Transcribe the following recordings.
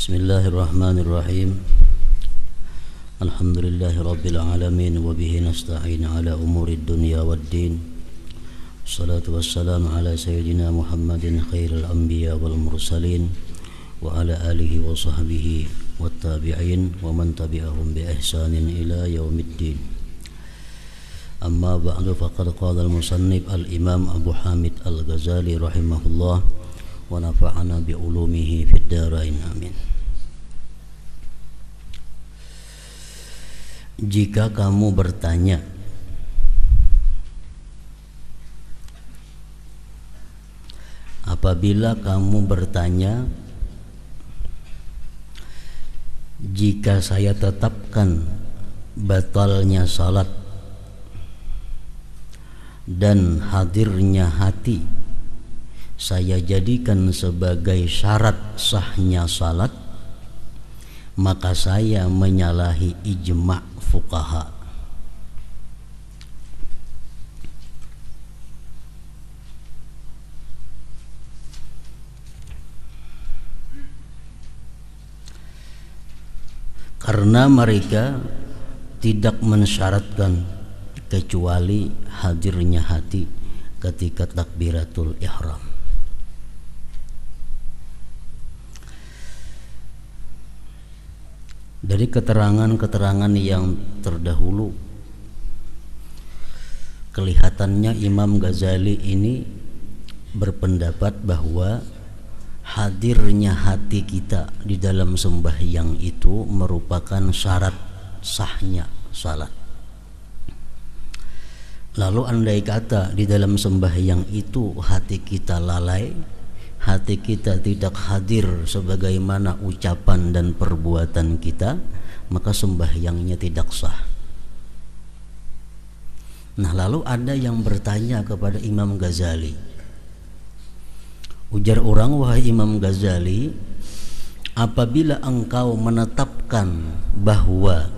Bismillahirrahmanirrahim. Alhamdulillahi rabbil alamin wa bihi nasta'in ala umurid dunya waddin. Salatu wassalamu ala sayyidina Muhammadin khairil anbiya wal mursalin wa ala alihi wa sahbihi wat tabi'in wa man tabi'ahum bi ihsanin ila yaumiddin. Amma ba'du, faqad qala al-musannif al-imam Abu Hamid al-Ghazali rahimahullah wa nafa'ana bi ulumihi fid darain, amin. Jika kamu bertanya, apabila kamu bertanya, jika saya tetapkan batalnya salat dan hadirnya hati saya jadikan sebagai syarat sahnya salat, maka saya menyalahi ijma' fuqaha. Karena mereka tidak mensyaratkan kecuali hadirnya hati ketika takbiratul ihram. Dari keterangan-keterangan yang terdahulu, kelihatannya Imam Ghazali ini berpendapat bahwa hadirnya hati kita di dalam sembahyang itu merupakan syarat sahnya salat. Lalu andai kata di dalam sembahyang itu hati kita lalai, hati kita tidak hadir sebagaimana ucapan dan perbuatan kita, maka sembahyangnya tidak sah. Nah, lalu ada yang bertanya kepada Imam Ghazali. Ujar orang, wahai Imam Ghazali, apabila engkau menetapkan bahwa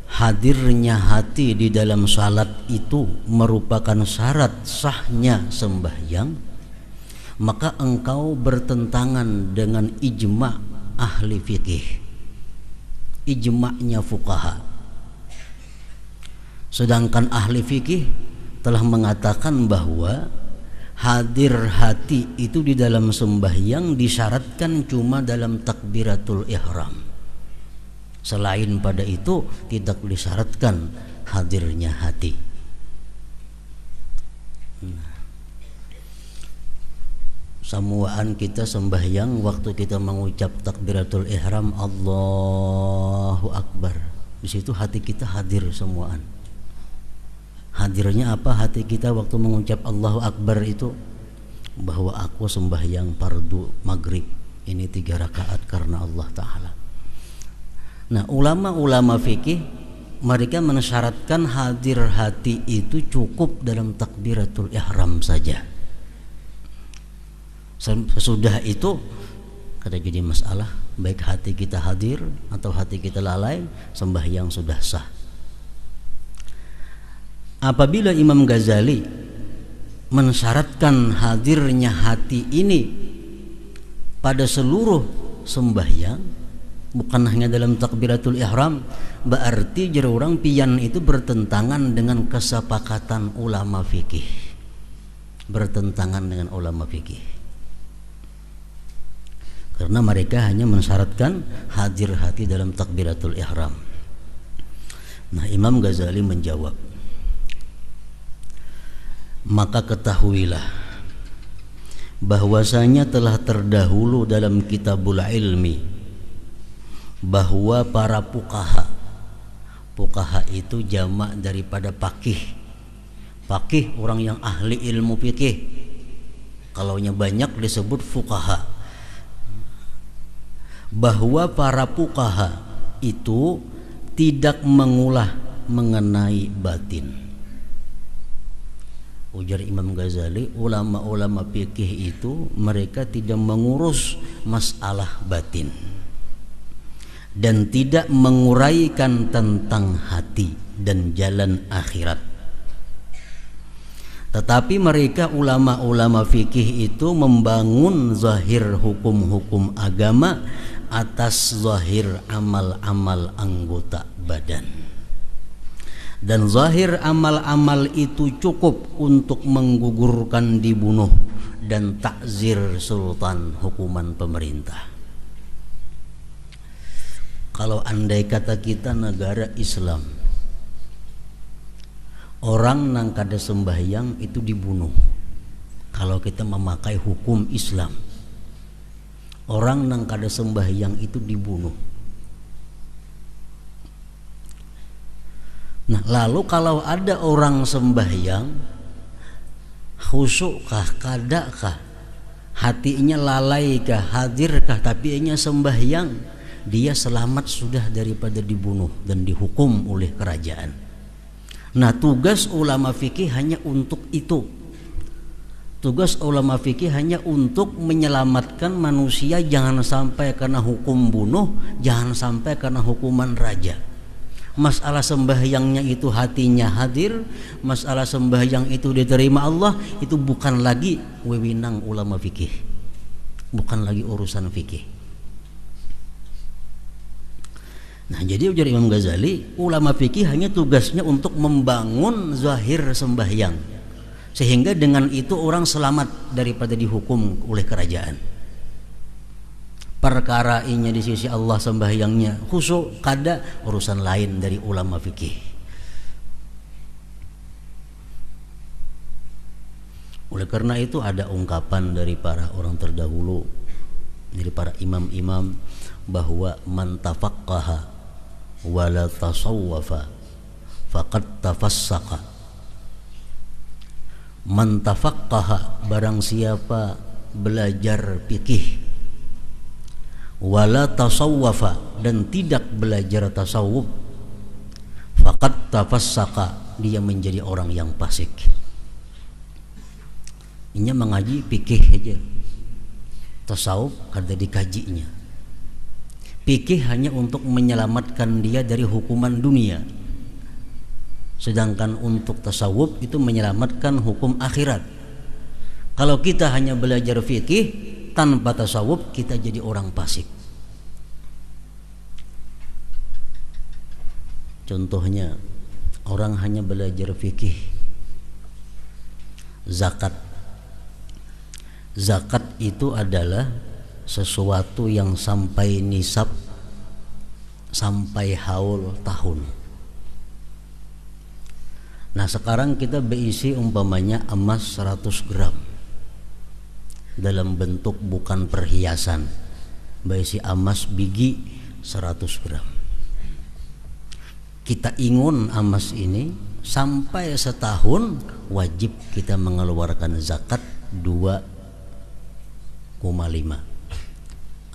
hadirnya hati di dalam salat itu merupakan syarat sahnya sembahyang, maka engkau bertentangan dengan ijma' ahli fikih, ijma'nya fuqaha. Sedangkan ahli fikih telah mengatakan bahwa hadir hati itu di dalam sembahyang disyaratkan cuma dalam takbiratul ihram. Selain pada itu tidak disyaratkan hadirnya hati. Samuaan kita sembahyang, waktu kita mengucap takbiratul ihram Allahu Akbar, di situ hati kita hadir semuaan. Hadirnya apa hati kita waktu mengucap Allahu Akbar itu? Bahwa aku sembahyang fardu maghrib ini 3 rakaat karena Allah Ta'ala. Nah, ulama-ulama fikih mereka mensyaratkan hadir hati itu cukup dalam takbiratul ihram saja. Sesudah itu kada jadi masalah, baik hati kita hadir atau hati kita lalai, sembahyang sudah sah. Apabila Imam Ghazali mensyaratkan hadirnya hati ini pada seluruh sembahyang, bukan hanya dalam takbiratul ihram, berarti jero orang pian itu bertentangan dengan kesepakatan ulama fikih. Bertentangan dengan ulama fikih. Karena mereka hanya mensyaratkan hadir hati dalam takbiratul ihram. Nah, Imam Ghazali menjawab, maka ketahuilah bahwasanya telah terdahulu dalam kitabul ilmi bahwa para fuqaha, fuqaha itu jamak daripada faqih. Faqih orang yang ahli ilmu fikih. Kalaunya banyak disebut fuqaha. Bahwa para fuqaha itu tidak mengulah mengenai batin. Ujar Imam Ghazali, ulama-ulama fikih itu mereka tidak mengurus masalah batin dan tidak menguraikan tentang hati dan jalan akhirat. Tetapi mereka ulama-ulama fikih itu membangun zahir hukum-hukum agama atas zahir amal-amal anggota badan. Dan zahir amal-amal itu cukup untuk menggugurkan dibunuh dan takzir sultan, hukuman pemerintah. Kalau andai kata kita negara Islam, orang nang kada sembahyang itu dibunuh. Kalau kita memakai hukum Islam, orang nang kada sembahyang itu dibunuh. Nah, lalu kalau ada orang sembahyang, khusyukkah, kadakah, hatinya lalaikah, hadirkah, tapi ianya sembahyang, dia selamat sudah daripada dibunuh dan dihukum oleh kerajaan. Nah, tugas ulama fikih hanya untuk itu. Tugas ulama fikih hanya untuk menyelamatkan manusia, jangan sampai kena hukum bunuh, jangan sampai kena hukuman raja. Masalah sembahyangnya itu hatinya hadir, masalah sembahyang itu diterima Allah, itu bukan lagi wewenang ulama fikih, bukan lagi urusan fikih. Nah, jadi ujar Imam Ghazali, ulama fikih hanya tugasnya untuk membangun zahir sembahyang, sehingga dengan itu orang selamat daripada dihukum oleh kerajaan. Perkara inya di sisi Allah sembahyangnya khusyuk kada, urusan lain dari ulama fikih. Oleh karena itu ada ungkapan dari para orang terdahulu, dari para imam-imam, bahwa man tafaqqaha wala tasawwafa faqad tafassaqa. Man tafaqqaha, barang siapa belajar fikih, wala tasawwafa, dan tidak belajar tasawuf, faqad tafassaqa, dia menjadi orang yang fasik. Inya mengaji fikih aja, tasawuf kada dikajinya. Fikih hanya untuk menyelamatkan dia dari hukuman dunia, sedangkan untuk tasawuf itu menyelamatkan hukum akhirat. Kalau kita hanya belajar fikih tanpa tasawuf, kita jadi orang fasik. Contohnya, orang hanya belajar fikih zakat. Zakat itu adalah sesuatu yang sampai nisab, sampai haul tahun. Nah, sekarang kita berisi umpamanya emas 100 gram dalam bentuk bukan perhiasan, berisi emas biji 100 gram. Kita ingun emas ini sampai setahun, wajib kita mengeluarkan zakat 2,5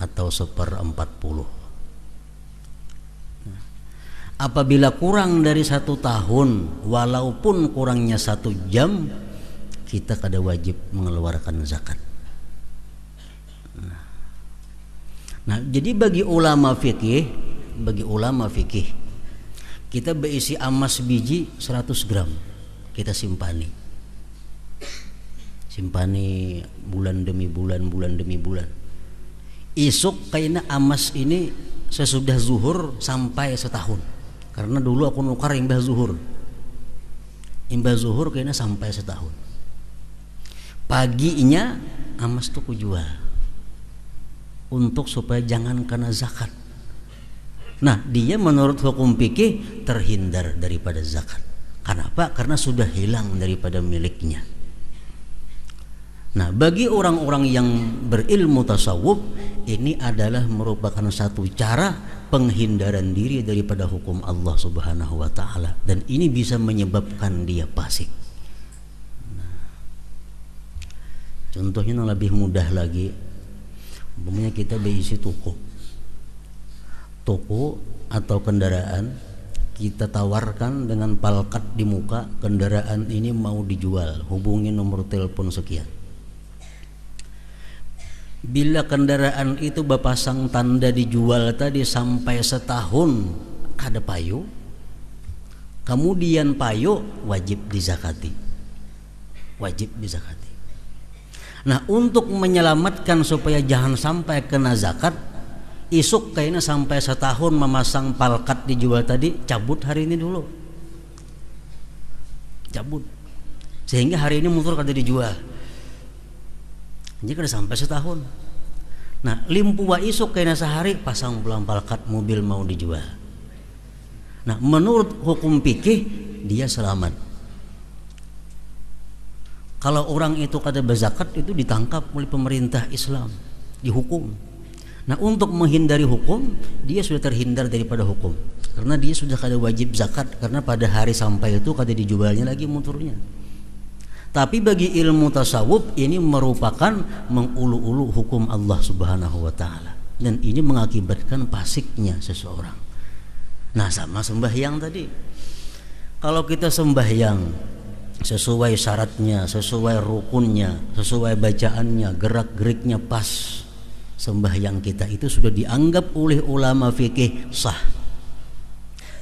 atau 1/40. Apabila kurang dari 1 tahun, walaupun kurangnya 1 jam, kita kada wajib mengeluarkan zakat. Nah, jadi bagi ulama fikih, kita berisi emas biji 100 gram, kita simpani bulan demi bulan. Isuk kayaknya emas ini sesudah zuhur sampai setahun, karena dulu aku nukar imbah zuhur kayaknya sampai setahun. Paginya emas tuh kujual untuk supaya jangan kena zakat. Nah, dia menurut hukum fikih terhindar daripada zakat. Kenapa? Karena sudah hilang daripada miliknya. Nah, bagi orang-orang yang berilmu tasawuf, ini adalah merupakan satu cara penghindaran diri daripada hukum Allah Subhanahu wa taala, dan ini bisa menyebabkan dia fasik. Nah, contohnya yang lebih mudah lagi, umpamanya kita berisi toko atau kendaraan, kita tawarkan dengan palkat di muka, kendaraan ini mau dijual, hubungi nomor telepon sekian. Bila kendaraan itu berpasang tanda dijual tadi sampai setahun kada payu, kemudian payu, wajib dizakati. wajib dizakati. Nah, untuk menyelamatkan supaya jangan sampai kena zakat, isuk kayaknya sampai setahun memasang palkat dijual tadi, cabut hari ini dulu. Cabut. Sehingga hari ini motor kada dijual. Jadi kada sampai setahun. Nah, limpuwa isuk kayaknya sehari pasang pulang palkat mobil mau dijual. Nah, menurut hukum fikih dia selamat. Kalau orang itu kada berzakat itu ditangkap oleh pemerintah Islam, dihukum. Nah, untuk menghindari hukum, dia sudah terhindar daripada hukum. Karena dia sudah kada wajib zakat, karena pada hari sampai itu kada dijualnya lagi motornya. Tapi bagi ilmu tasawuf ini merupakan mengulu-ulu hukum Allah Subhanahu wa taala, dan ini mengakibatkan fasiknya seseorang. Nah, sama sembahyang tadi. Kalau kita sembahyang sesuai syaratnya, sesuai rukunnya, sesuai bacaannya, gerak-geriknya pas, sembahyang kita itu sudah dianggap oleh ulama fikih sah,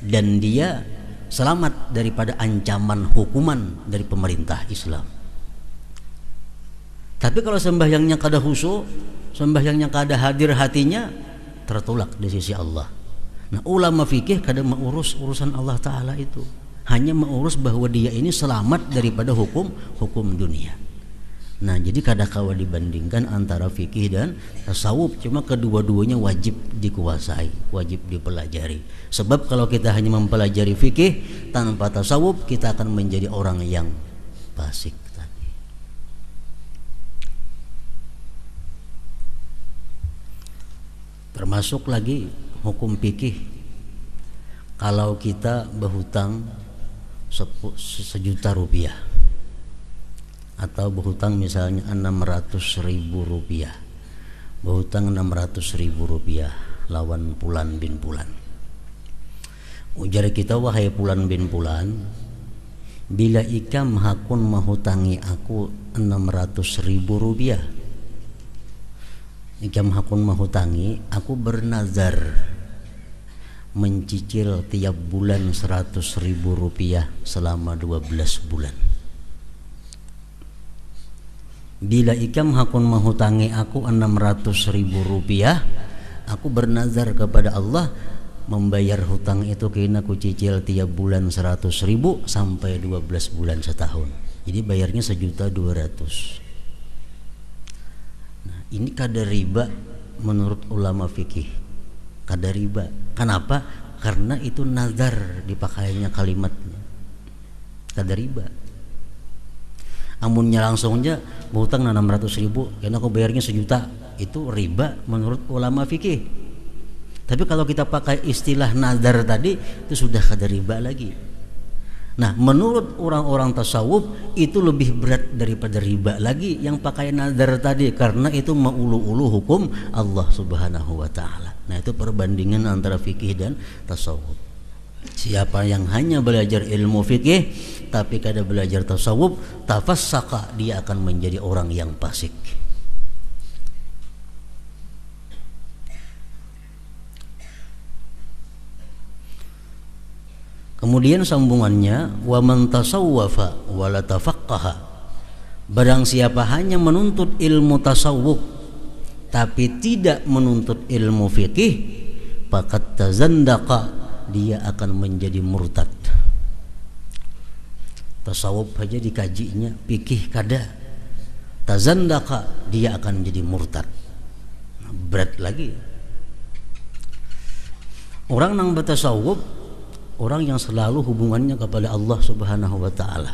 dan dia selamat daripada ancaman hukuman dari pemerintah Islam. Tapi kalau sembahyangnya kada khusyuk, sembahyangnya kada hadir hatinya, tertolak di sisi Allah. Nah, ulama fikih kada mengurus urusan Allah Ta'ala itu, hanya mengurus bahwa dia ini selamat daripada hukum dunia. Nah, jadi kada kawa dibandingkan antara fikih dan tasawuf, cuma kedua-duanya wajib dikuasai, wajib dipelajari. Sebab kalau kita hanya mempelajari fikih tanpa tasawuf, kita akan menjadi orang yang fasik tadi. Termasuk lagi hukum fikih, kalau kita berhutang 1 juta rupiah atau berhutang misalnya 600.000 rupiah, berhutang 600.000 rupiah lawan Pulan bin Pulan. Ujar kita, wahai Pulan bin Pulan, bila ikam hakun menghutangi aku 600.000 rupiah, ikam hakun menghutangi, aku bernazar mencicil tiap bulan 100.000 rupiah selama 12 bulan. Bila ikam hakun menghutangi aku 600.000 rupiah, aku bernazar kepada Allah membayar hutang itu kena aku cicil tiap bulan 100.000 sampai 12 bulan setahun. Jadi bayarnya 1.200.000. Nah, ini kada riba menurut ulama fikih. Kada riba. Kenapa? Karena itu nazar dipakainya kalimatnya. Kada riba. Amunnya langsungnya berhutang 600.000, karena aku bayarnya 1 juta, itu riba menurut ulama fikih. Tapi kalau kita pakai istilah nazar tadi, itu sudah kada riba lagi. Nah, menurut orang-orang tasawuf itu lebih berat daripada riba lagi yang pakai nazar tadi, karena itu mengulu-ulu hukum Allah Subhanahu wa taala. Nah, itu perbandingan antara fikih dan tasawuf. Siapa yang hanya belajar ilmu fikih tapi kada belajar tasawuf, tafassaka, dia akan menjadi orang yang fasik. Kemudian sambungannya, wa man tasawwafa wa la tafaqqaha, barang siapa hanya menuntut ilmu tasawuf tapi tidak menuntut ilmu fikih, faqad tazandaqa, dia akan menjadi murtad. Tasawuf saja dikajinya, fikih kada, tazandaqa, dia akan jadi murtad. Berat lagi. Orang yang bertasawuf, orang yang selalu hubungannya kepada Allah Subhanahu wa taala.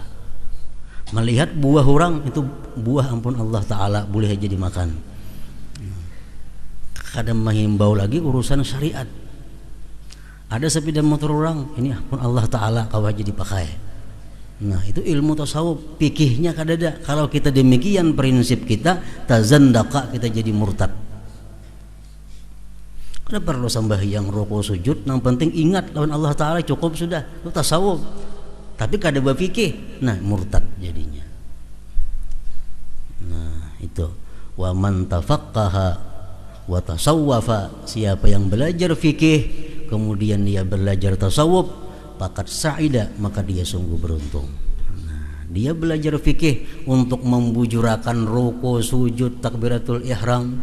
Melihat buah orang itu buah ampun Allah taala, boleh aja dimakan. Kadang menghimbau lagi urusan syariat. Ada sepeda motor orang, ini ampun Allah taala kau aja dipakai. Nah, itu ilmu tasawuf, fikihnya kada ada. Kalau kita demikian prinsip kita, tazandaqa, kita jadi murtad. Kada perlu sembahyang, rukuk, sujud, yang penting ingat lawan Allah taala cukup sudah. Itu tasawuf. Tapi kada berfikih, nah murtad jadinya. Nah, itu wa man tafaqqaha wa tasawwafa, siapa yang belajar fikih kemudian dia belajar tasawuf, faqad sa'ida, maka dia sungguh beruntung. Nah, Dia belajar fikih untuk membujurakan ruku, sujud, takbiratul ihram,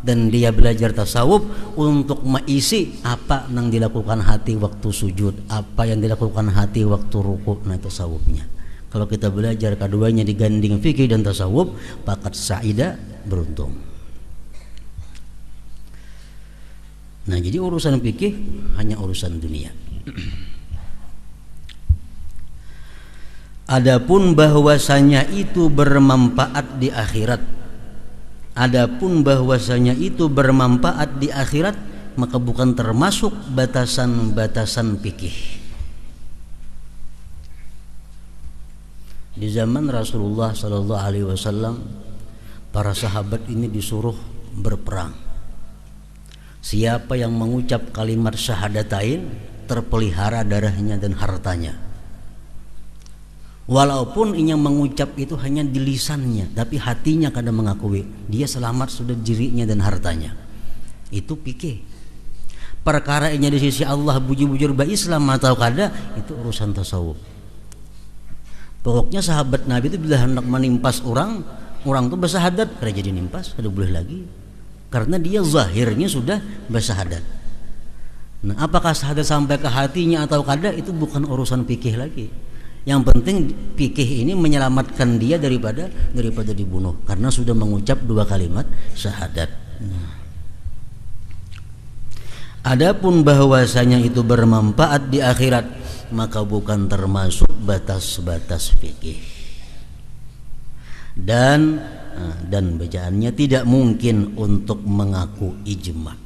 dan dia belajar tasawuf untuk mengisi apa yang dilakukan hati waktu sujud, apa yang dilakukan hati waktu ruku. Nah, tasawufnya. Kalau kita belajar keduanya diganding fikih dan tasawuf, pakat saida, beruntung. Nah, jadi urusan fikih hanya urusan dunia. Adapun bahwasanya itu bermanfaat di akhirat, adapun bahwasanya itu bermanfaat di akhirat, maka bukan termasuk batasan-batasan fikih. Di zaman Rasulullah Sallallahu Alaihi Wasallam, para sahabat ini disuruh berperang. Siapa yang mengucap kalimat syahadatain, terpelihara darahnya dan hartanya. Walaupun yang mengucap itu hanya di lisannya, tapi hatinya kadang mengakui dia selamat sudah dirinya dan hartanya. Itu fikih. Perkara ini di sisi Allah bujur-bujur ba Islam atau kada, itu urusan tasawuf. Pokoknya sahabat Nabi itu bila hendak menimpas orang tuh bersahadat, kada jadi nimpas, kada boleh lagi. Karena dia zahirnya sudah bersahadat. Nah, apakah syahadat sampai ke hatinya atau kada, itu bukan urusan fikih lagi. Yang penting fikih ini menyelamatkan dia daripada dibunuh karena sudah mengucap 2 kalimat syahadat. Adapun bahwasanya itu bermanfaat di akhirat, maka bukan termasuk batas-batas fikih. Dan bacaannya tidak mungkin untuk mengaku ijma.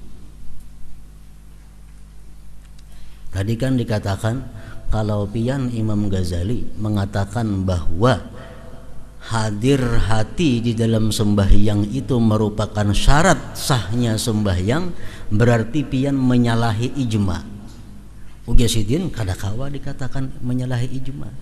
Tadi kan dikatakan kalau pian Imam Ghazali mengatakan bahwa hadir hati di dalam sembahyang itu merupakan syarat sahnya sembahyang, berarti pian menyalahi ijma. Ugesidin kadakawa dikatakan menyalahi ijma.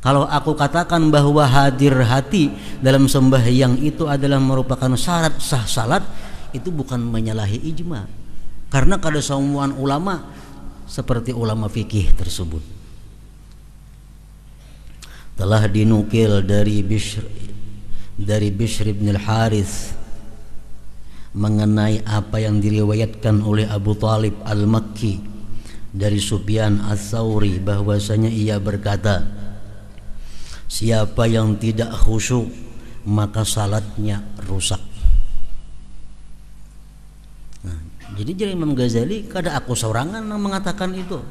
Kalau aku katakan bahwa hadir hati dalam sembahyang itu adalah merupakan syarat sah salat, itu bukan menyalahi ijma. Karena kada semua ulama seperti ulama fikih tersebut. Telah dinukil dari Bishr bin al-Harith mengenai apa yang diriwayatkan oleh Abu Talib al-Makki dari Sufyan ats-Tsauri bahwasanya ia berkata, siapa yang tidak khusyuk maka salatnya rusak. Nah, jadi Imam Ghazali kada aku sorangan yang mengatakan itu.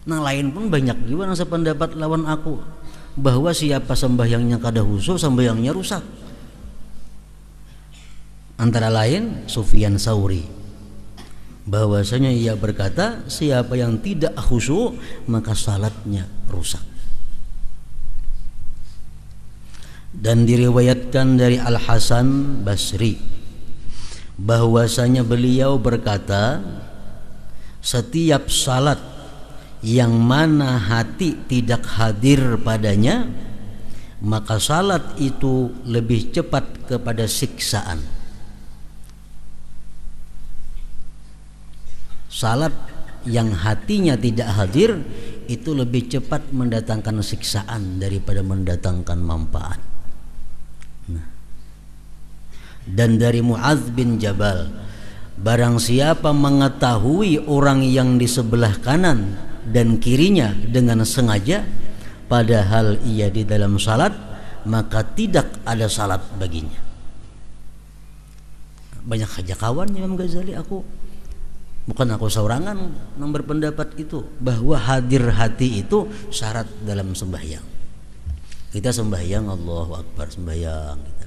Nang lain pun banyak juga yang sependapat lawan aku bahwa siapa sembahyangnya kada khusyuk sembahyangnya rusak. Antara lain Sufyan Tsauri bahwasanya ia berkata siapa yang tidak khusyuk maka salatnya rusak. Dan diriwayatkan dari Al-Hasan Basri bahwasanya beliau berkata, setiap salat yang mana hati tidak hadir padanya, maka salat itu lebih cepat kepada siksaan. Salat yang hatinya tidak hadir itu lebih cepat mendatangkan siksaan daripada mendatangkan manfaat. Dan dari Mu'adz bin Jabal, barang siapa mengetahui orang yang di sebelah kanan dan kirinya dengan sengaja padahal ia di dalam salat, maka tidak ada salat baginya. Banyak saja kawan Imam Ghazali, bukan aku seorangan yang berpendapat itu bahwa hadir hati itu syarat dalam sembahyang. Kita sembahyang Allahu Akbar, sembahyang kita.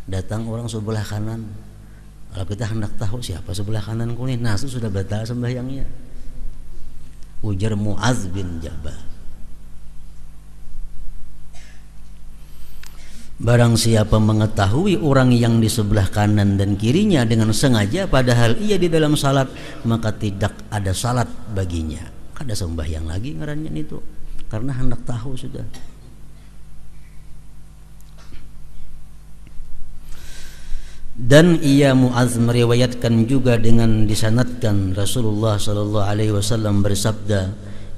Datang orang sebelah kanan, kalau kita hendak tahu siapa sebelah kanan kuning, nah itu sudah batal sembahyangnya. Ujar Mu'adz bin Jabal, barang siapa mengetahui orang yang di sebelah kanan dan kirinya dengan sengaja padahal ia di dalam salat, maka tidak ada salat baginya. Kada sembahyang lagi ngarannya itu, karena hendak tahu sudah. Dan ia Mu'adz meriwayatkan juga dengan disanadkan Rasulullah sallallahu alaihi wasallam bersabda,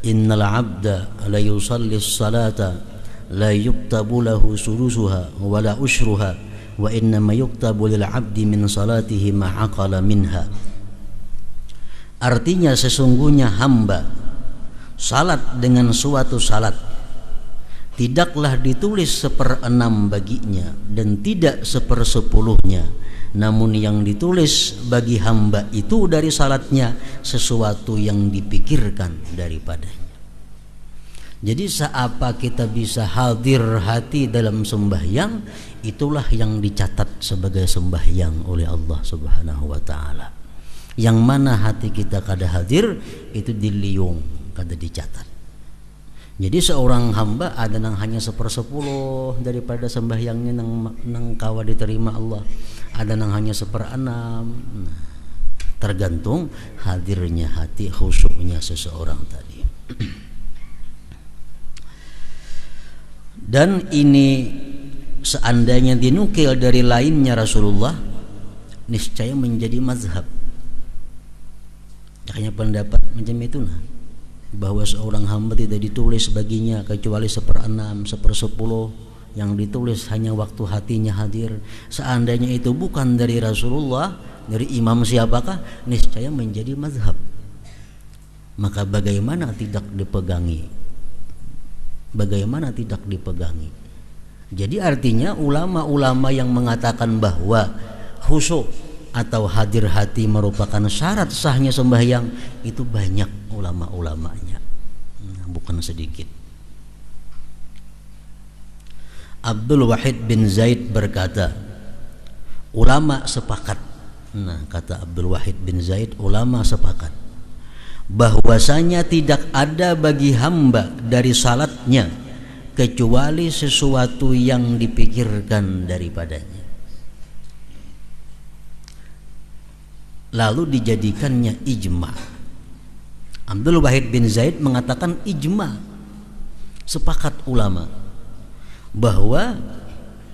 innal 'abda la yusalli as-salata la yuktabu lahu sulusuha wa la ushruha wa innama yuktabu lil 'abdi min salatihi ma 'aqala minha. Artinya sesungguhnya hamba salat dengan suatu salat tidaklah ditulis 1/6 baginya dan tidak 1/10-nya, namun yang ditulis bagi hamba itu dari salatnya sesuatu yang dipikirkan daripadanya. Jadi seapa kita bisa hadir hati dalam sembahyang, itulah yang dicatat sebagai sembahyang oleh Allah Subhanahu wa taala. Yang mana hati kita kada hadir itu diliung, kada dicatat. Jadi seorang hamba ada nang hanya 1/10 daripada sembahyangnya nang kawa diterima Allah, ada nang hanya 1/6. Tergantung hadirnya hati, khusyuknya seseorang tadi. Dan ini seandainya dinukil dari lainnya Rasulullah, niscaya menjadi mazhab. Hanya pendapat macam itu bahwa seorang hamba tidak ditulis baginya kecuali 1/6, 1/10, yang ditulis hanya waktu hatinya hadir. Seandainya itu bukan dari Rasulullah, dari imam siapakah, niscaya menjadi mazhab. Maka bagaimana tidak dipegangi? Bagaimana tidak dipegangi? Jadi artinya ulama-ulama yang mengatakan bahwa khusyuk atau hadir hati merupakan syarat sahnya sembahyang, itu banyak ulama-ulamanya, bukan sedikit. Abdul Wahid bin Zaid berkata, ulama sepakat. Kata Abdul Wahid bin Zaid, ulama sepakat bahwasanya tidak ada bagi hamba dari salatnya kecuali sesuatu yang dipikirkan daripadanya, lalu dijadikannya ijma. Abdul Wahid bin Zaid mengatakan ijma, sepakat ulama bahwa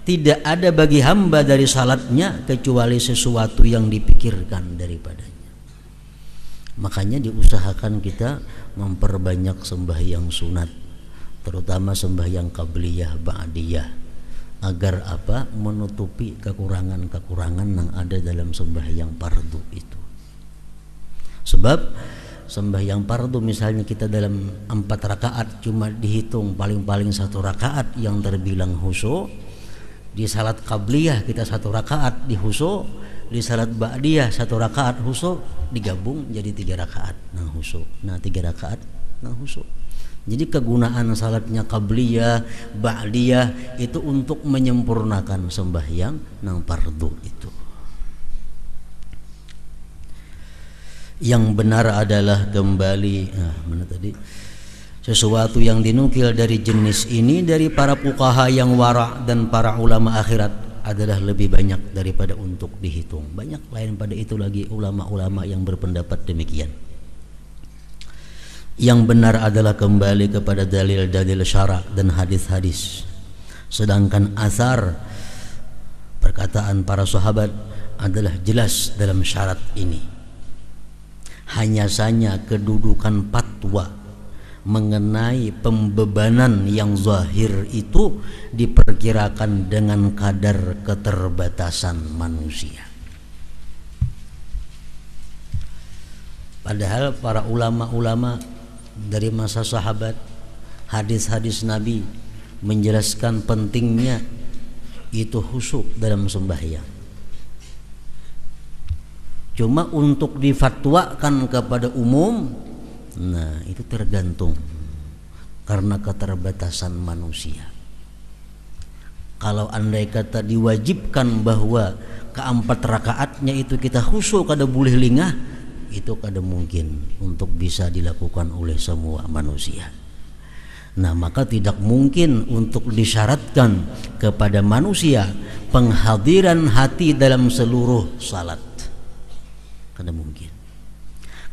tidak ada bagi hamba dari salatnya kecuali sesuatu yang dipikirkan daripadanya. Makanya diusahakan kita memperbanyak sembahyang sunat, terutama sembahyang qabliyah ba'diyah, agar apa? Menutupi kekurangan-kekurangan yang ada dalam sembahyang fardu itu. Sebab sembahyang fardu misalnya kita dalam 4 rakaat cuma dihitung paling-paling 1 rakaat yang terbilang khusyuk. Di salat qabliyah kita 1 rakaat di khusyuk, di salat ba'diyah 1 rakaat khusyuk, digabung jadi 3 rakaat nang khusyuk. 3 rakaat nang khusyuk. Jadi kegunaan salatnya qabliyah, ba'diyah itu untuk menyempurnakan sembahyang nang fardu itu. Yang benar adalah kembali mana tadi? Sesuatu yang dinukil dari jenis ini dari para fuqaha yang wara' dan para ulama akhirat adalah lebih banyak daripada untuk dihitung. Banyak lain pada itu lagi ulama-ulama yang berpendapat demikian. Yang benar adalah kembali kepada dalil-dalil syara' dan hadis-hadis. Sedangkan asar perkataan para sahabat adalah jelas dalam syarat ini. Hanya saja kedudukan fatwa mengenai pembebanan yang zahir itu diperkirakan dengan kadar keterbatasan manusia. Padahal para ulama-ulama dari masa sahabat, hadis-hadis Nabi menjelaskan pentingnya itu khusyuk dalam sembahyang. Cuma untuk difatwakan kepada umum, itu tergantung karena keterbatasan manusia. Kalau andai kata diwajibkan bahwa ke-4 rakaatnya itu kita khusyuk kada boleh lingah, itu kada mungkin untuk bisa dilakukan oleh semua manusia. Maka tidak mungkin untuk disyaratkan kepada manusia penghadiran hati dalam seluruh salat. Kada mungkin.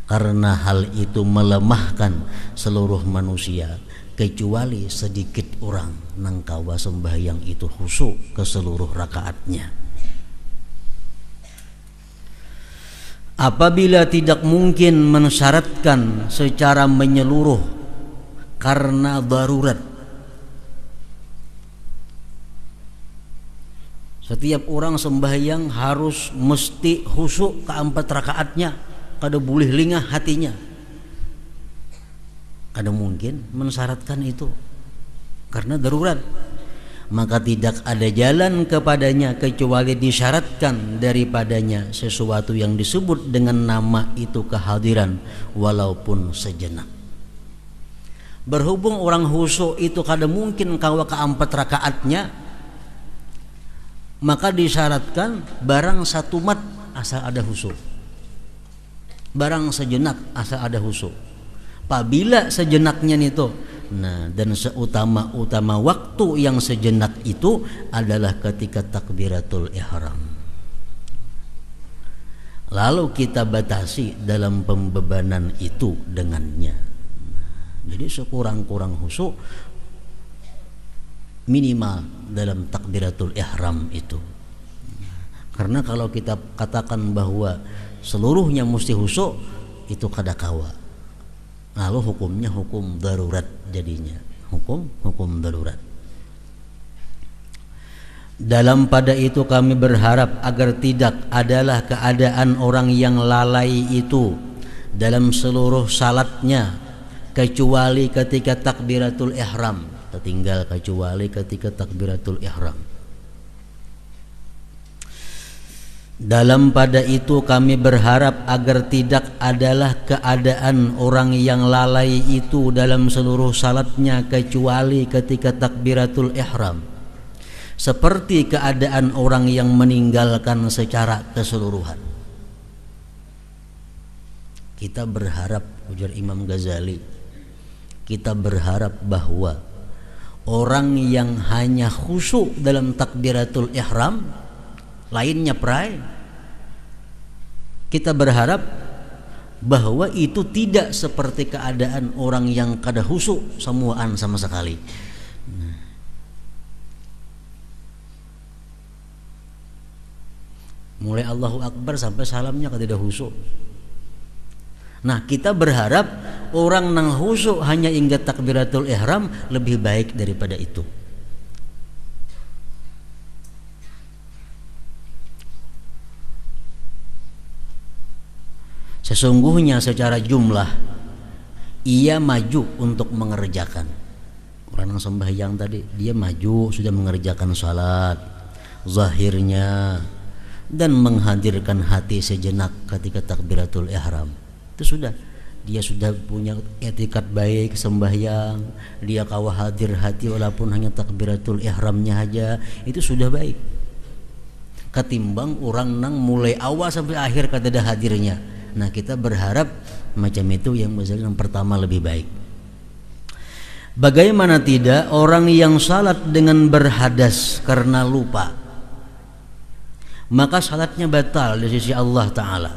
Karena hal itu melemahkan seluruh manusia, kecuali sedikit orang nang kawa sembahyang itu khusyuk ke seluruh rakaatnya. Apabila tidak mungkin mensyaratkan secara menyeluruh karena darurat. Setiap orang sembahyang harus mesti khusyuk ke 4 rakaatnya, kada boleh lingah hatinya. Kada mungkin mensyaratkan itu karena darurat. Maka tidak ada jalan kepadanya kecuali disyaratkan daripadanya sesuatu yang disebut dengan nama itu kehadiran walaupun sejenak. Berhubung orang khusyuk itu kada mungkin kawa ke 4 rakaatnya, maka disyaratkan barang satu mat asal ada khusyuk, barang sejenak asal ada khusyuk. Apabila sejenaknya itu, nah, dan seutama-utama waktu yang sejenak itu adalah ketika takbiratul ihram. Lalu kita batasi dalam pembebanan itu dengannya. Jadi sekurang-kurang khusyuk minimal dalam takbiratul ihram itu. Karena kalau kita katakan bahwa seluruhnya mesti khusyuk, itu kada kawa. Lalu hukumnya hukum darurat jadinya, hukum darurat. Dalam pada itu kami berharap agar tidak adalah keadaan orang yang lalai itu dalam seluruh salatnya kecuali ketika takbiratul ihram, tertinggal kecuali ketika takbiratul ihram. Dalam pada itu kami berharap agar tidak adalah keadaan orang yang lalai itu dalam seluruh salatnya kecuali ketika takbiratul ihram, seperti keadaan orang yang meninggalkan secara keseluruhan. Kita berharap, ujar Imam Ghazali, kita berharap bahwa orang yang hanya khusyuk dalam takbiratul ihram, lainnya pray, kita berharap bahwa itu tidak seperti keadaan orang yang kada khusyuk semuaan sama sekali. Mulai Allahu Akbar sampai salamnya kada khusyuk. Nah, kita berharap orang nang khusyuk hanya hingga takbiratul ihram lebih baik daripada itu. Sesungguhnya secara jumlah ia maju untuk mengerjakan. Orang yang sembahyang tadi, dia maju sudah mengerjakan salat zahirnya dan menghadirkan hati sejenak ketika takbiratul ihram. Itu sudah, dia sudah punya etikat baik sembahyang, dia kawa hadir hati walaupun hanya takbiratul ihramnya aja, itu sudah baik. Ketimbang orang nang mulai awal sampai akhir kada ada hadirnya. Nah, kita berharap macam itu yang pertama lebih baik. Bagaimana tidak orang yang salat dengan berhadas karena lupa, maka salatnya batal di sisi Allah Ta'ala.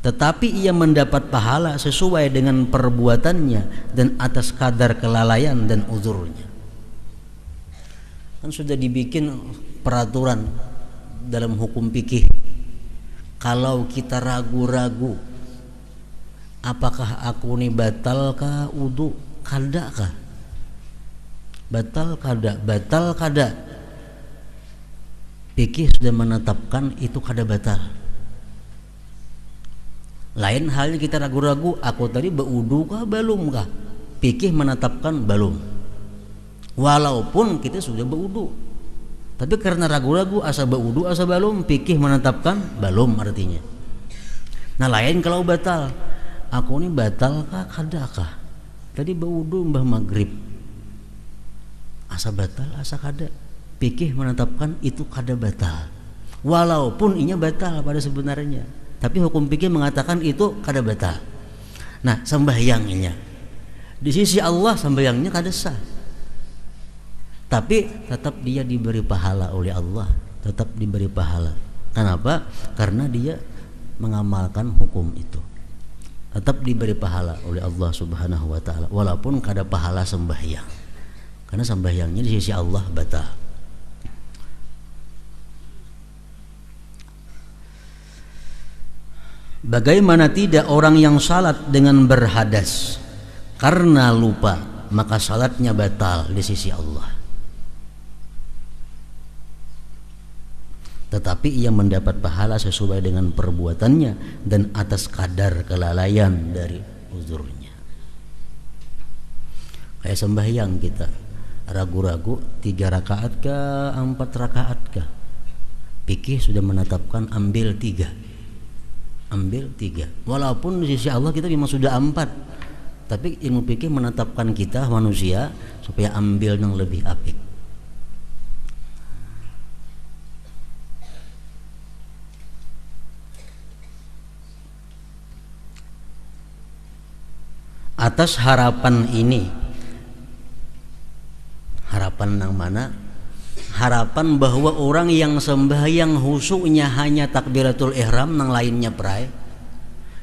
Tetapi ia mendapat pahala sesuai dengan perbuatannya dan atas kadar kelalaian dan uzurnya. Kan sudah dibikin peraturan dalam hukum fikih. Kalau kita ragu-ragu, apakah aku ini batal kah wudu, kada kah? Batal kada. Fikih sudah menetapkan itu kada batal. Lain halnya kita ragu-ragu, aku tadi berwudu kah belum kah? Fikih menetapkan belum. Walaupun kita sudah berwudu. Tapi karena ragu-ragu asa berwudu asa belum, fikih menetapkan belum artinya. Nah, lain kalau batal, aku ini batal kah kada kah? Tadi berwudu mbah maghrib, asa batal asa kada, fikih menetapkan itu kada batal. Walaupun inya batal pada sebenarnya, tapi hukum fikih mengatakan itu kada batal. Nah, sembahyangnya di sisi Allah sembahyangnya kada sah. Tapi tetap dia diberi pahala oleh Allah, tetap diberi pahala. Kenapa? Karena dia mengamalkan hukum itu. Tetap diberi pahala oleh Allah Subhanahu wa Ta'ala, walaupun kada pahala sembahyang. Karena sembahyangnya di sisi Allah batal. Bagaimana tidak orang yang salat dengan berhadas karena lupa, maka salatnya batal di sisi Allah. Tetapi ia mendapat pahala sesuai dengan perbuatannya dan atas kadar kelalaian dari uzurnya. Kayak sembahyang kita, ragu-ragu 3 rakaat kah, 4 rakaat kah? Fikih sudah menetapkan ambil 3. Ambil 3. Walaupun di sisi Allah kita memang sudah 4, tapi ilmu fikih menetapkan kita manusia supaya ambil yang lebih apik. Atas harapan ini, harapan yang mana? Harapan bahwa orang yang sembahyang husuknya hanya takbiratul ihram, yang lainnya prai.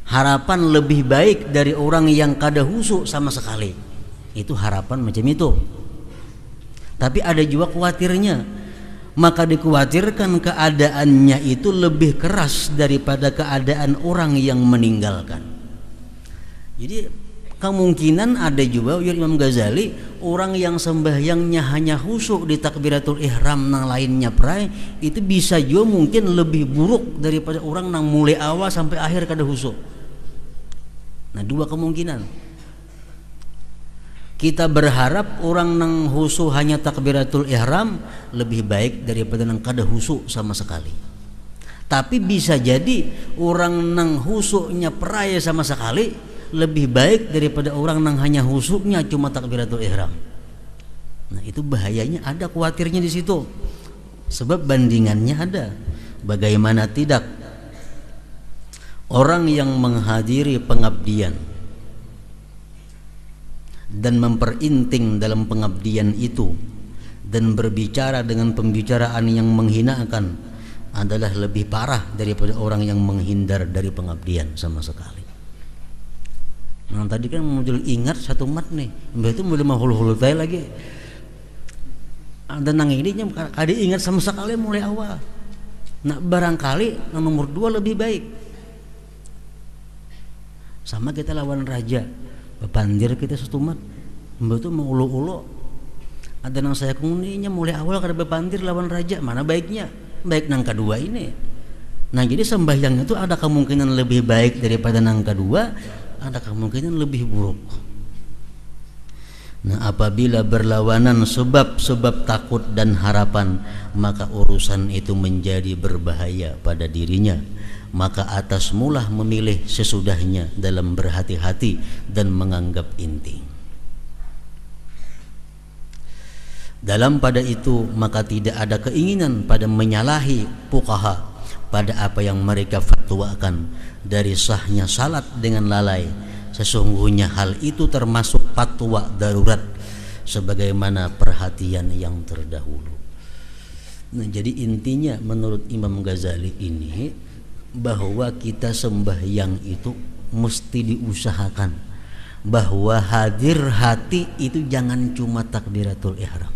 Harapan lebih baik dari orang yang kada husuk sama sekali. Itu harapan macam itu. Tapi ada juga khawatirnya. Maka dikhawatirkan keadaannya itu lebih keras daripada keadaan orang yang meninggalkan. Jadi kemungkinan ada juga ujar Imam Ghazali, orang yang sembahyangnya hanya khusyuk di takbiratul ihram, nang lainnya prai, itu bisa juga mungkin lebih buruk daripada orang nang mulai awal sampai akhir kada khusyuk. Nah, 2 kemungkinan. Kita berharap orang nang khusyuk hanya takbiratul ihram lebih baik daripada nang kada khusyuk sama sekali. Tapi bisa jadi orang nang khusyuknya prai sama sekali lebih baik daripada orang yang hanya husuknya cuma takbiratul ihram. Nah, itu bahayanya ada, khawatirnya di situ. Sebab bandingannya ada. Bagaimana tidak? Orang yang menghadiri pengabdian dan memperinting dalam pengabdian itu dan berbicara dengan pembicaraan yang menghinakan adalah lebih parah daripada orang yang menghindar dari pengabdian sama sekali. Nah, tadi kan muncul ingat satu mat nih, mbak itu mulai mahul-hul tay lagi. Ada nang ini kada ingat sama sekali mulai awal. Nah, barangkali nomor 2 lebih baik. Sama kita lawan raja, bepandir kita satu mat, mbak itu mau ulu-ulu. Ada nang saya kuninya mulai awal kada bepandir lawan raja, mana baiknya? Baik nang kedua ini. Nah, jadi sembahyangnya itu ada kemungkinan lebih baik daripada nang kedua, ada kemungkinan lebih buruk. Nah, apabila berlawanan sebab-sebab takut dan harapan, maka urusan itu menjadi berbahaya pada dirinya. Maka atas mulah memilih sesudahnya dalam berhati-hati dan menganggap inti. Dalam pada itu, maka tidak ada keinginan pada menyalahi fuqaha pada apa yang mereka fatwakan dari sahnya salat dengan lalai. Sesungguhnya hal itu termasuk fatwa darurat sebagaimana perhatian yang terdahulu. Nah, jadi intinya menurut Imam Ghazali ini bahwa kita sembahyang itu mesti diusahakan, bahwa hadir hati itu jangan cuma takbiratul ihram.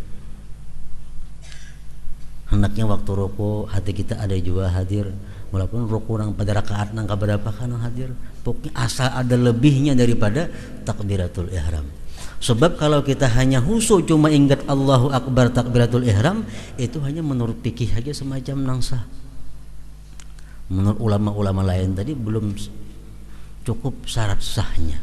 Hendaknya waktu rukuk hati kita ada juga hadir, walaupun rukuk nang pada rakaat nang kaberapa kan hadir, pokoknya asal ada lebihnya daripada takbiratul ihram. Sebab kalau kita hanya khusyuk cuma ingat Allahu Akbar takbiratul ihram, itu hanya menurut fikih aja semacam nang sah. Menurut ulama-ulama lain tadi belum cukup syarat sahnya.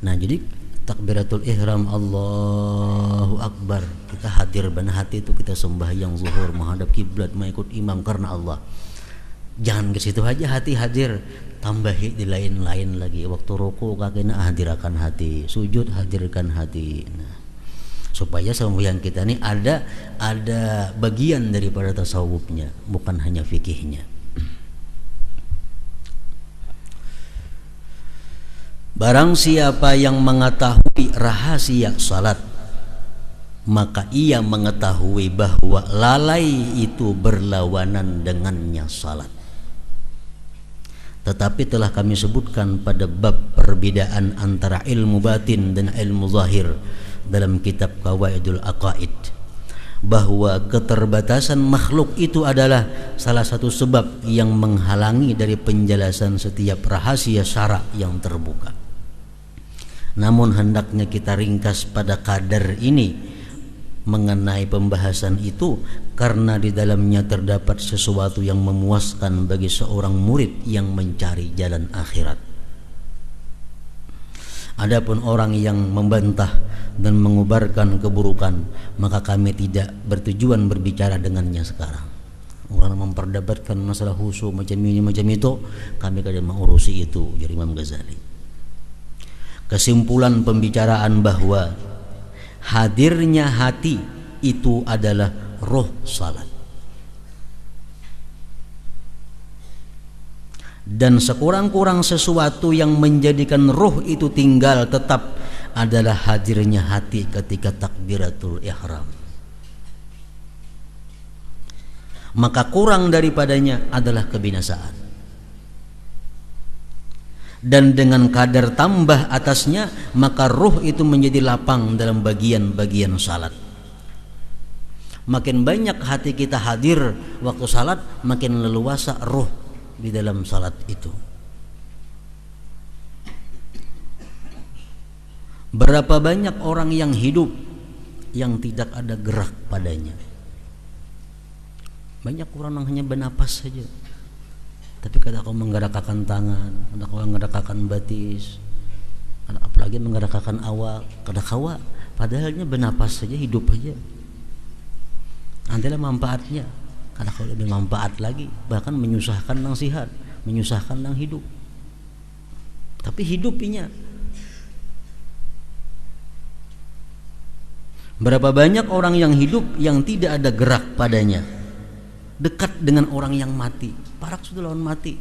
Nah, jadi takbiratul ihram Allahu Akbar, kita hadir benar hati itu kita sembahyang zuhur menghadap kiblat mengikut imam karena Allah. Jangan ke situ aja hati hadir, tambahi di lain-lain lagi. Waktu ruku kakeknya hadirkan hati, sujud hadirkan hati. Nah, supaya sembahyang kita ini ada bagian daripada tasawufnya, bukan hanya fikihnya. Barang siapa yang mengetahui rahasia salat, maka ia mengetahui bahwa lalai itu berlawanan dengannya salat. Tetapi telah kami sebutkan pada bab perbedaan antara ilmu batin dan ilmu zahir dalam kitab Qawaidul Aqaid, bahwa keterbatasan makhluk itu adalah salah satu sebab yang menghalangi dari penjelasan setiap rahasia syara yang terbuka. Namun hendaknya kita ringkas pada kadar ini mengenai pembahasan itu, karena di dalamnya terdapat sesuatu yang memuaskan bagi seorang murid yang mencari jalan akhirat. Adapun orang yang membantah dan mengubarkan keburukan, maka kami tidak bertujuan berbicara dengannya sekarang. Orang memperdebatkan masalah khusyuk macam ini macam itu, kami kadang mengurusi itu, jadi Imam Ghazali. Kesimpulan pembicaraan bahwa hadirnya hati itu adalah roh salat, dan sekurang-kurang sesuatu yang menjadikan roh itu tinggal tetap adalah hadirnya hati ketika takbiratul ihram. Maka kurang daripadanya adalah kebinasaan. Dan dengan kadar tambah atasnya, maka ruh itu menjadi lapang dalam bagian-bagian salat. Makin banyak hati kita hadir waktu salat, makin leluasa ruh di dalam salat itu. Berapa banyak orang yang hidup yang tidak ada gerak padanya. Banyak orang yang hanya bernapas saja, tapi kadang kau menggerakkan tangan, kadang kau menggerakkan batis, apalagi menggerakkan awak, kadang kawa, padahalnya bernapas saja, hidup saja. Nantilah manfaatnya, kadang kau lebih manfaat lagi, bahkan menyusahkan nang sihat, menyusahkan nang hidup. Tapi hidupnya. Berapa banyak orang yang hidup yang tidak ada gerak padanya, dekat dengan orang yang mati, parak sudah lawan mati.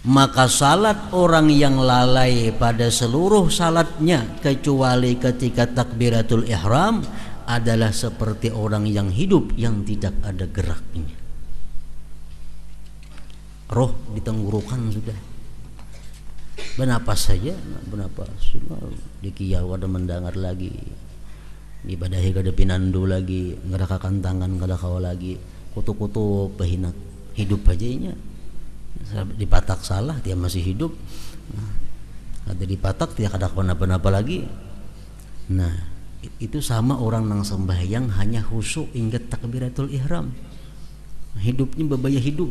Maka salat orang yang lalai pada seluruh salatnya kecuali ketika takbiratul ihram adalah seperti orang yang hidup yang tidak ada geraknya. Roh ditenggorokan sudah, bernapas saja, bernapas dikiyau ada mendengar lagi, ibadahi kada pinandu lagi, ngerakakan tangan kada kawa lagi, kutu-kutu pehinak, hidup aja nya. Dipatak salah dia masih hidup, ada dipatak dia kada kenapa-napa lagi. Nah itu sama orang nang sembahyang hanya khusyuk hingga takbiratul ihram, hidupnya bebaya hidup.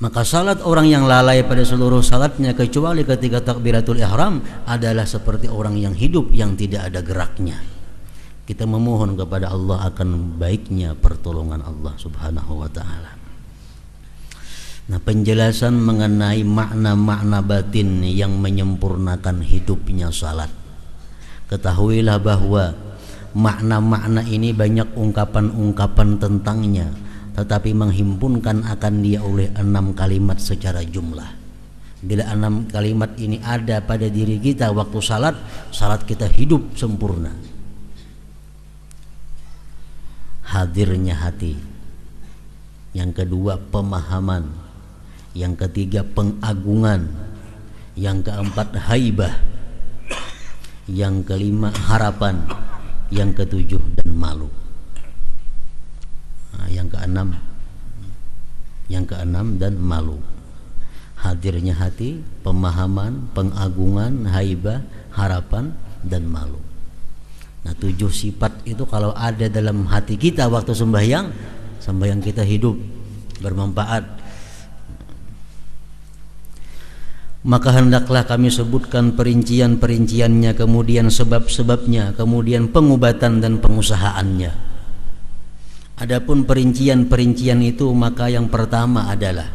Maka salat orang yang lalai pada seluruh salatnya kecuali ketika takbiratul ihram adalah seperti orang yang hidup yang tidak ada geraknya. Kita memohon kepada Allah akan baiknya pertolongan Allah Subhanahu wa taala. Nah, penjelasan mengenai makna-makna batin yang menyempurnakan hidupnya salat. Ketahuilah bahwa makna-makna ini banyak ungkapan-ungkapan tentangnya, tetapi menghimpunkan akan dia oleh 6 kalimat secara jumlah. Bila 6 kalimat ini ada pada diri kita waktu salat, salat kita hidup sempurna. Hadirnya hati. Yang kedua pemahaman. Yang ketiga pengagungan. Yang keempat haibah. Yang kelima harapan. Yang ketujuh dan malu. Yang keenam dan malu. Hadirnya hati, pemahaman, pengagungan, haibah, harapan dan malu. Nah 7 sifat itu kalau ada dalam hati kita waktu sembahyang kita hidup bermanfaat. Maka hendaklah kami sebutkan perincian-perinciannya, kemudian sebab-sebabnya, kemudian pengobatan dan pengusahaannya. Adapun perincian-perincian itu, maka yang pertama adalah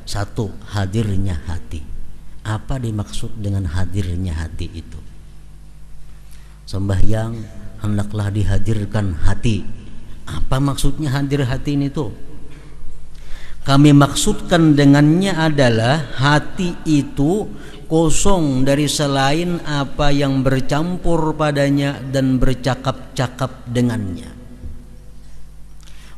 1. Hadirnya hati. Apa dimaksud dengan hadirnya hati itu? Sembahyang hendaklah dihadirkan hati. Apa maksudnya hadir hati ini tuh? Kami maksudkan dengannya adalah hati itu kosong dari selain apa yang bercampur padanya dan bercakap-cakap dengannya.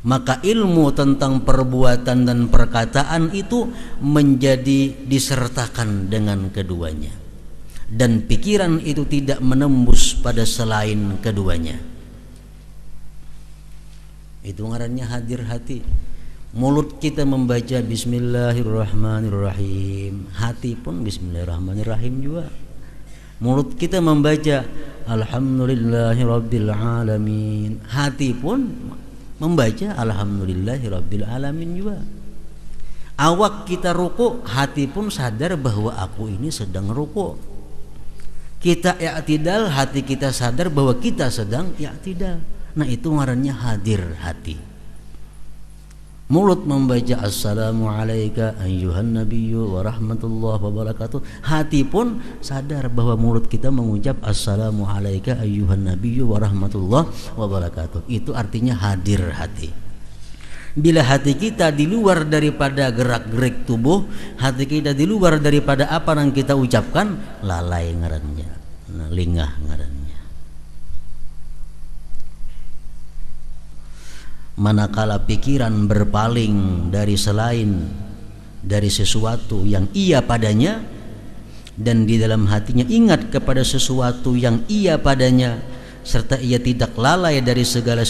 Maka ilmu tentang perbuatan dan perkataan itu menjadi disertakan dengan keduanya, dan pikiran itu tidak menembus pada selain keduanya. Itu ngarannya hadir hati. Mulut kita membaca Bismillahirrahmanirrahim, hati pun Bismillahirrahmanirrahim juga. Mulut kita membaca Alhamdulillahirabbilalamin, hati pun membaca Alhamdulillahirabbilalamin juga. Awak kita ruku, hati pun sadar bahwa aku ini sedang ruku. Kita i'tidal, hati kita sadar bahwa kita sedang i'tidal. Nah itu ngarannya hadir hati. Mulut membaca Assalamu alayka ayyuhan nabiyyu wa rahmatullahi wa barakatuh, hati pun sadar bahwa mulut kita mengucap Assalamu alayka ayyuhan nabiyyu wa rahmatullahi wa barakatuh. Itu artinya hadir hati. Bila hati kita di luar daripada gerak-gerik tubuh, hati kita di luar daripada apa yang kita ucapkan, lalai ngarannya, lingah ngarannya. Manakala pikiran berpaling dari selain dari sesuatu yang ia padanya, dan di dalam hatinya ingat kepada sesuatu yang ia padanya, serta ia tidak lalai dari segala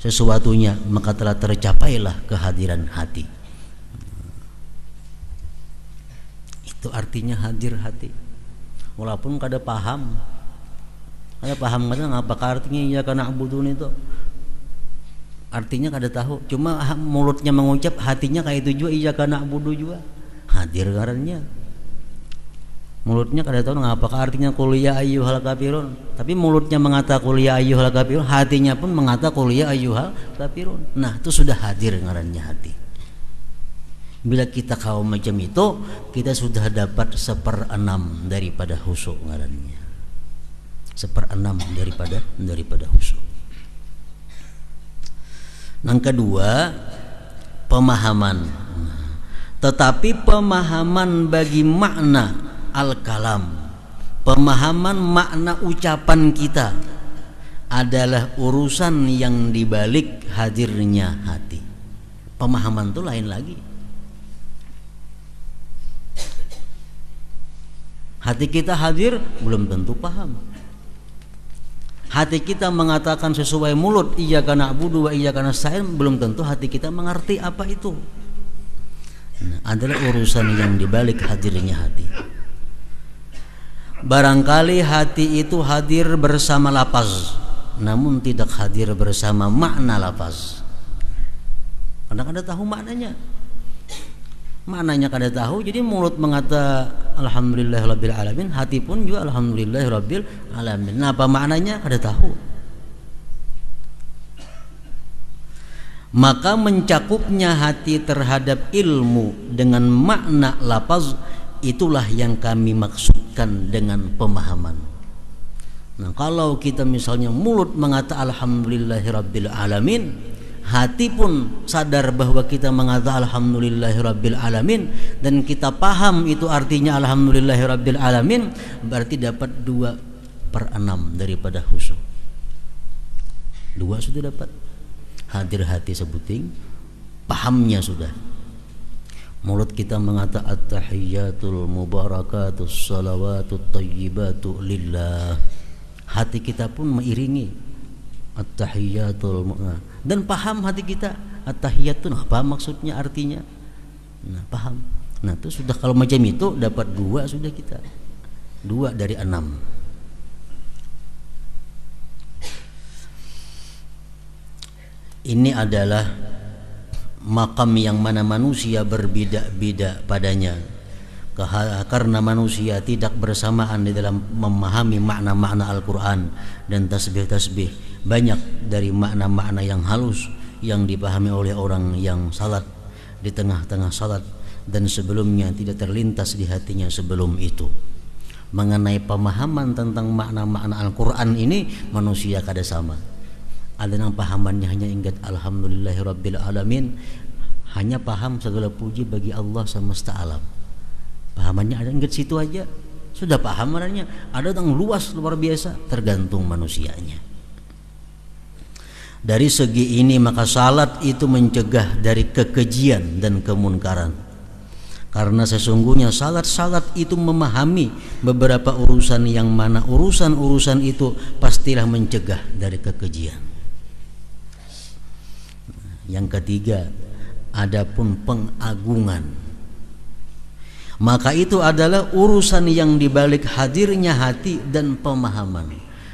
sesuatunya, maka telah tercapailah kehadiran hati. Itu artinya hadir hati. Walaupun kada paham kadang apa artinya ya kana abudun itu, artinya kada tahu, cuma mulutnya mengucap, hatinya kayak itu juga, iyyaka na'budu juga, hadir ngarannya. Mulutnya kada tahu apakah artinya qul ya ayyuhal kafirun, tapi mulutnya mengata qul ya ayyuhal kafirun, hatinya pun mengata qul ya ayyuhal kafirun. Nah itu sudah hadir ngarannya hati. Bila kita kau macam itu, kita sudah dapat 1/6 daripada khusyuk ngarannya, 1/6 daripada khusyuk. Yang kedua, pemahaman. Tetapi pemahaman bagi makna al-kalam, pemahaman makna ucapan kita adalah urusan yang dibalik hadirnya hati. Pemahaman itu lain lagi. Hati kita hadir belum tentu paham. Hati kita mengatakan sesuai mulut iyyaka na'budu wa iyyaka nasta'in, belum tentu hati kita mengerti apa itu. Nah, adalah urusan yang dibalik hadirnya hati. Barangkali hati itu hadir bersama lafaz, namun tidak hadir bersama makna lafaz. Karena kada tahu maknanya. Maknanya kada tahu, jadi mulut mengata alhamdulillahirabbil alamin, hati pun juga alhamdulillahirabbil alamin. Nah, apa maknanya kada tahu. Maka mencakupnya hati terhadap ilmu dengan makna lafaz, itulah yang kami maksudkan dengan pemahaman. Nah, kalau kita misalnya mulut mengata alhamdulillahirabbil alamin, hati pun sadar bahwa kita mengata alhamdulillahirabbil alamin, dan kita paham itu artinya alhamdulillahirabbil alamin, berarti dapat 2/6 daripada khusyuk. 2 sudah dapat. Hadir hati sebuting, pahamnya sudah. Mulut kita mengata at-tahiyyatul mubarakatus salawatut tayyibatu lillah, hati kita pun mengiringi at-tahiyyatul dan paham hati kita at-tahiyyatun apa maksudnya, artinya. Nah, paham. Nah, itu sudah, kalau macam itu dapat 2 sudah kita. 2 dari 6. Ini adalah makam yang mana manusia berbeda-beda padanya, karena manusia tidak bersamaan di dalam memahami makna-makna Al-Quran dan tasbih-tasbih. Banyak dari makna-makna yang halus yang dipahami oleh orang yang salat di tengah-tengah salat dan sebelumnya tidak terlintas di hatinya sebelum itu. Mengenai pemahaman tentang makna-makna Al-Quran ini, manusia kada sama. Ada yang pahamannya hanya ingat alhamdulillahirabbil alamin, hanya paham segala puji bagi Allah semesta alam. Pahamannya ada ingat situ aja, sudah paham maknanya. Ada yang luas luar biasa, tergantung manusianya. Dari segi ini maka salat itu mencegah dari kekejian dan kemunkaran. Karena sesungguhnya salat itu memahami beberapa urusan yang mana urusan-urusan itu pastilah mencegah dari kekejian. Yang ketiga, adapun pengagungan, maka itu adalah urusan yang dibalik hadirnya hati dan pemahaman.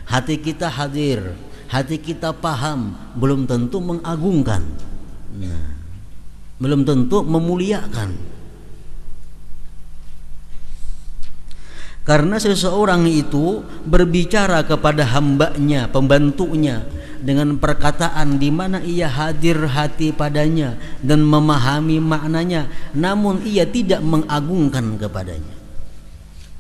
Hati kita hadir, hati kita paham, belum tentu mengagungkan, belum tentu memuliakan. Karena seseorang itu berbicara kepada hambanya, pembantunya, dengan perkataan di mana ia hadir hati padanya dan memahami maknanya, namun ia tidak mengagungkan kepadanya.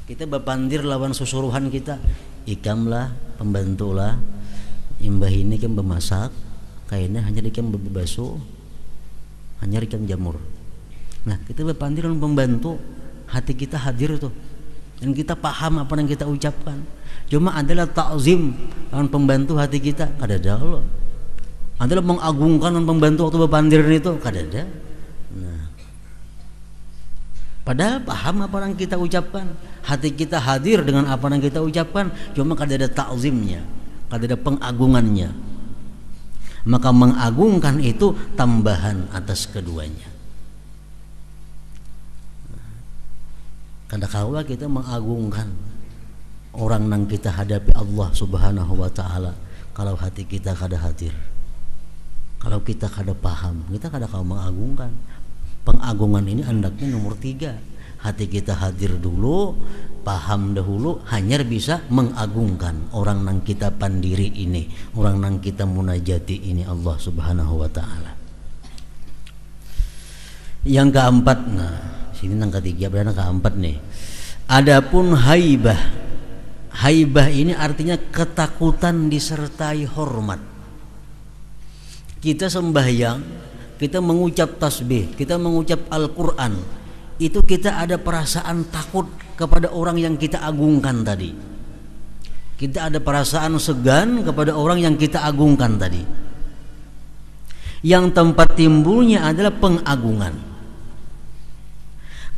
Kita bepandir lawan susuruhan kita, ikamlah, pembantulah, imbah ini kan bemasak, kayaknya hanya dikam berbasuh, hanya dikam jamur. Nah, kita bepandir lawan pembantu, hati kita hadir tuh, dan kita paham apa yang kita ucapkan. Cuma adalah ta'zim lawan pembantu hati kita kadada Allah. Adalah mengagungkan lawan pembantu waktu bepandir itu kadada. Nah, padahal paham apa yang kita ucapkan, hati kita hadir dengan apa yang kita ucapkan, cuma kadada ta'zimnya, kadada pengagungannya. Maka mengagungkan itu tambahan atas keduanya. Kadang-kadang kita mengagungkan orang yang kita hadapi Allah Subhanahu wa ta'ala kalau hati kita kada hadir, kalau kita kada paham, kita kada kau mengagungkan. Pengagungan ini hendaknya nomor 3, hati kita hadir dulu, paham dahulu, hanya bisa mengagungkan orang yang kita pandiri ini, orang yang kita munajati ini, Allah Subhanahu wa ta'ala. Yang keempat, nah sini yang ketiga, berarti yang keempat nih. Adapun haibah. Haibah ini artinya ketakutan disertai hormat. Kita sembahyang, kita mengucap tasbih, kita mengucap Al-Quran, itu kita ada perasaan takut kepada orang yang kita agungkan tadi. Kita ada perasaan segan kepada orang yang kita agungkan tadi. Yang tempat timbulnya adalah pengagungan.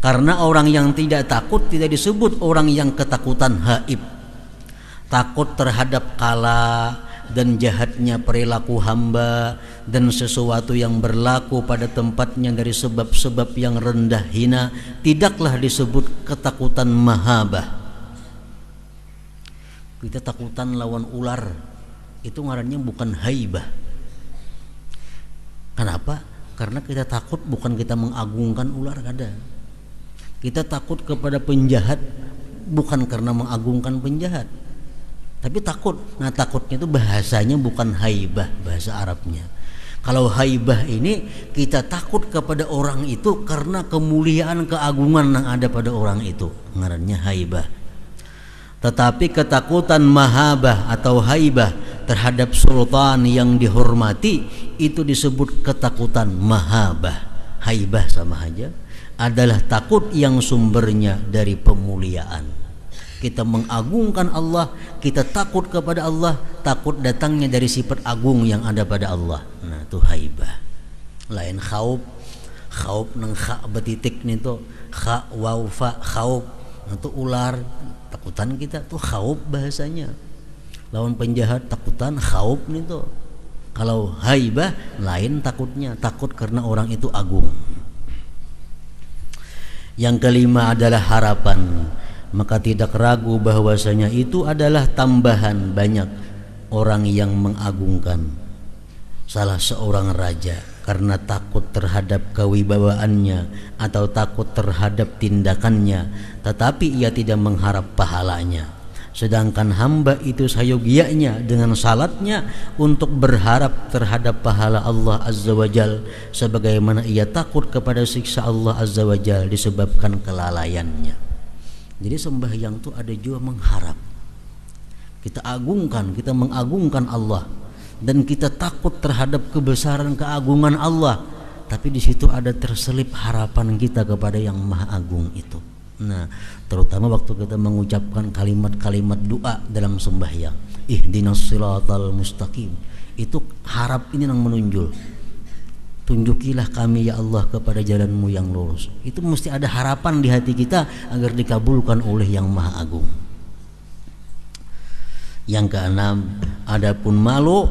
Karena orang yang tidak takut tidak disebut orang yang ketakutan haib. Takut terhadap kala dan jahatnya perilaku hamba dan sesuatu yang berlaku pada tempatnya dari sebab-sebab yang rendah hina, tidaklah disebut ketakutan mahabah. Kita takutan lawan ular, itu ngarannya bukan haibah. Kenapa? Karena kita takut bukan kita mengagungkan ular, kada. Kita takut kepada penjahat bukan karena mengagungkan penjahat, tapi takut. Nah, takutnya itu bahasanya bukan haibah, bahasa Arabnya. Kalau haibah ini kita takut kepada orang itu karena kemuliaan, keagungan yang ada pada orang itu, ngarannya haibah. Tetapi ketakutan mahabah atau haibah terhadap sultan yang dihormati itu disebut ketakutan mahabah. Haibah sama aja, adalah takut yang sumbernya dari pemuliaan. Kita mengagungkan Allah, kita takut kepada Allah, takut datangnya dari sifat agung yang ada pada Allah. Nah, itu haibah. Lain khauf. Khauf nang kha betitik nih tuh, kha waw fa khauf. Nah, itu ular, takutan kita tuh khauf bahasanya. Lawan penjahat takutan khauf nih tuh. Kalau haibah lain takutnya, takut karena orang itu agung. Yang kelima adalah harapan. Maka tidak ragu bahwasanya itu adalah tambahan banyak orang yang mengagungkan salah seorang raja karena takut terhadap kewibawaannya atau takut terhadap tindakannya, tetapi ia tidak mengharap pahalanya. Sedangkan hamba itu sayogianya dengan salatnya untuk berharap terhadap pahala Allah Azza wa Jal, sebagaimana ia takut kepada siksa Allah Azza wa Jal disebabkan kelalaiannya. Jadi sembahyang itu ada juga mengharap. Kita agungkan, kita mengagungkan Allah, dan kita takut terhadap kebesaran keagungan Allah, tapi di situ ada terselip harapan kita kepada yang Maha Agung itu. Nah, terutama waktu kita mengucapkan kalimat-kalimat doa dalam sembahyang, ihdinas siratal mustaqim, itu harap ini yang menunjul. Tunjukilah kami ya Allah kepada jalanmu yang lurus. Itu mesti ada harapan di hati kita agar dikabulkan oleh yang Maha Agung. Yang keenam, adapun malu,